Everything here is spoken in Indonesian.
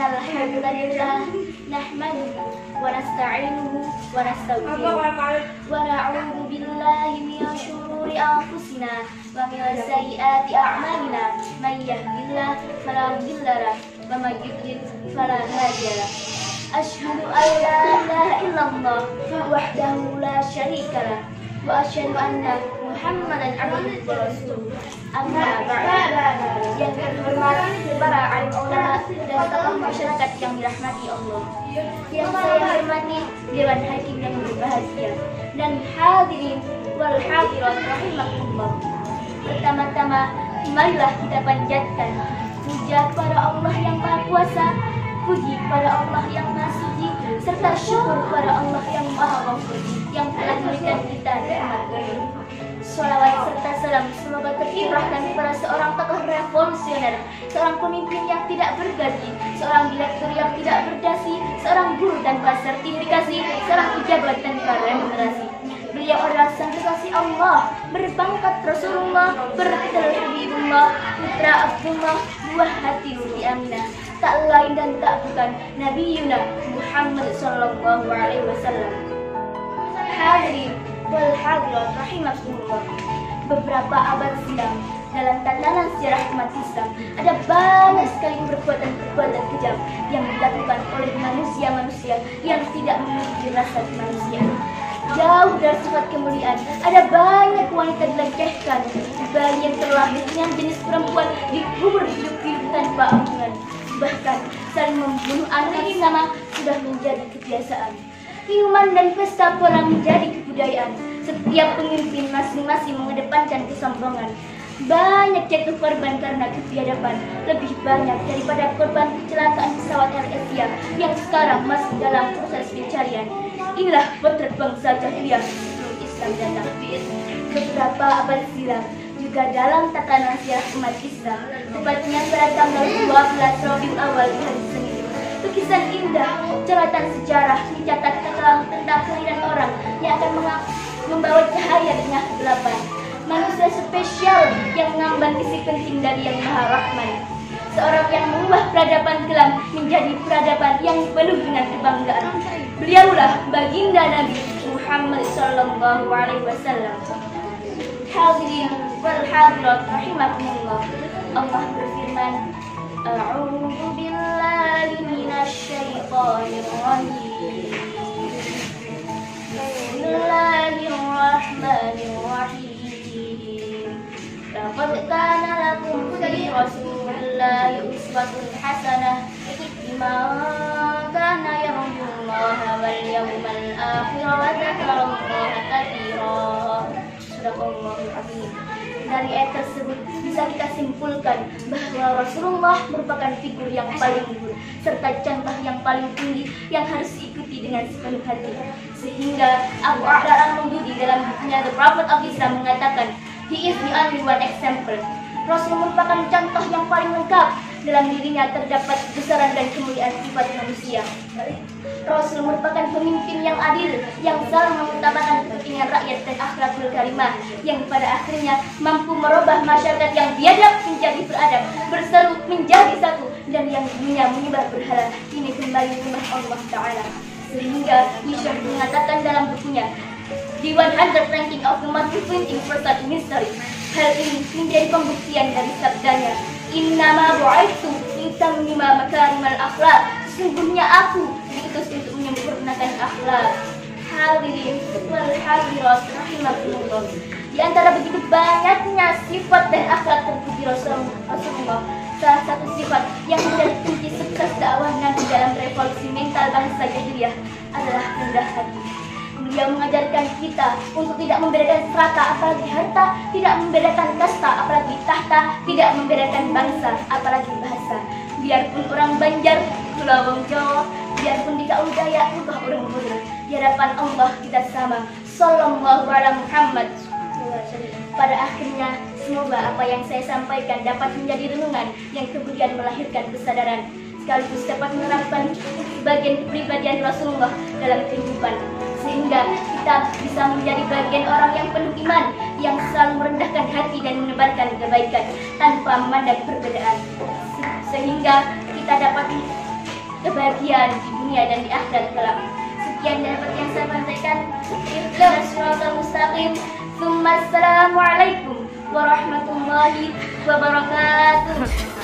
Innal hamdalillah nahmaduhu wa nasta'inuhu wa nastaghfiruh wa na'udzu billahi min shururi anfusina wa min sayyiati a'malina. May yahdihillahu fala mudilla lahu wa may yudlil fala hadiya lahu. Asyhadu an la ilaha illallah wahdahu la syarika lahu wa asyhadu anna Muhammadan abduhu wa rasuluh. Amma ba'd. Yang terhormat para alim ulama dan tokoh masyarakat yang dirahmati Allah, yang saya hormati Dewan Hakim yang berbahagia, dan hadirin wal hadirat rahimakumullah. Pertama-tama, marilah kita panjatkan puja kepada Allah yang Maha Kuasa, puji kepada Allah yang Maha Suci, serta syukur kepada Allah yang Maha Ghafur yang telah memberikan kita nikmat ini. Sholawat serta salam semoga tercurahkan kepada seorang tokoh revolusioner, seorang pemimpin yang tidak bergaji, seorang direktur yang tidak berdasi, seorang guru tanpa sertifikasi, seorang pejabat tanpa remunerasi. Beliau adalah sang kekasih Allah, berpangkat Rasulullah, bertitel Habibullah, putra Abdullah, buah hati Siti Aminah, tak lain dan tak bukan Nabi Yuna Muhammad sallallahu alaihi wasallam. Hadirin wal hadirat rahimakumullah. Beberapa abad silam, dalam tatanan sejarah umat Islam, ada banyak sekali perbuatan-perbuatan kejam yang dilakukan oleh manusia-manusia yang tidak memiliki rasa kemanusiaan. Jauh dari sifat kemuliaan, ada banyak wanita dilecehkan, bayi yang terlahir dengan jenis perempuan dikubur hidup-hidup tanpa ampunan. Bahkan saling membunuh anak sama sudah menjadi kebiasaan. Minuman dan pesta pula menjadi kebudayaan. Setiap pemimpin masing-masing mengedepankan kesombongan. Banyak jatuh korban karena ketiadapan, lebih banyak daripada korban kecelakaan pesawat Air Asia yang sekarang masih dalam proses pencarian. Inilah potret bangsa jahiliyah sebelum Islam datang. Beberapa abad silam, juga dalam tatanan sejarah umat Islam, tepatnya pada tanggal 12 Rabiul Awal di hari Senin, lukisan indah, catatan sejarah mencatat tentang kelahiran orang yang akan membawa cahaya di tengah kegelapan. Manusia spesial yang mengemban isi penting dari Yang Maha Rahman. Seorang yang mengubah peradaban kelam menjadi peradaban yang penuh dengan kebanggaan. Beliaulah baginda Nabi Muhammad sallallahu alaihi wasallam. Hadirin wal hadirat rahimakumullah. Allah berfirman, A'udzu billahi minasy syaithanir rajim. Bismillahirrahmanirrahim. Laqad kana lakum fi Rasulillahi uswatun hasanah liman kana yarjullaha wal yawmal akhir wa dzakarallaha katsiran. Sadaqallahul azim. Dari ayat tersebut bisa kita simpulkan bahwa Rasulullah merupakan figur yang paling luhur serta contoh yang paling tinggi yang harus diikuti dengan sepenuh hati. Sehingga Abu A'la al-Maududi dalam bukunya The Prophet of Islam mengatakan, he is the only one example. Rasul merupakan contoh yang paling lengkap. Dalam dirinya terdapat kebesaran dan kemuliaan sifat manusia. Rasul merupakan pemimpin yang adil, yang selalu mengutamakan kepentingan rakyat dan akhlakul karimah, yang pada akhirnya mampu merubah masyarakat yang biadab menjadi beradab, berseru menjadi satu, dan yang dulunya menyembah berhala ini kembali menyembah Allah Ta'ala. Sehingga Yusuf mengatakan dalam bukunya The 100 Ranking of the Most Influential Person in History, hal ini menjadi pembuktian dari sabdanya, Innama bu'aitu litammima makarimal akhlak. Sesungguhnya aku diutus untuk menyempurnakan akhlak. Hadirin wal hadirat rahimakumullah. Di antara begitu banyaknya sifat dan akhlak terpuji Rasulullah, salah satu sifat yang menjadi kunci sukses dakwah Nabi dalam revolusi mental bangsa jahiliyah adalah rendah hati. Beliau mengajarkan kita untuk tidak membedakan strata apalagi harta, tidak membedakan kasta apalagi tahta, tidak membedakan bangsa apalagi bahasa. Biarpun orang Banjar, kula wong Jawa, biarpun di kaum Dayak, kula orang Budur, di hadapan Allah kita sama. Sallallahu alaihi Muhammad. Pada akhirnya, semoga apa yang saya sampaikan dapat menjadi renungan yang kemudian melahirkan kesadaran, sekaligus dapat menerapkan bagian kepribadian Rasulullah dalam kehidupan, sehingga kita bisa menjadi bagian orang yang penuh iman, yang selalu merendahkan hati dan menebarkan kebaikan tanpa memandang perbedaan, sehingga kita dapat kebahagiaan di dunia dan di akhirat kelak. Sekian dapat yang saya sampaikan. Ihdinas siratal mustaqim. Assalamualaikum warahmatullahi wabarakatuh.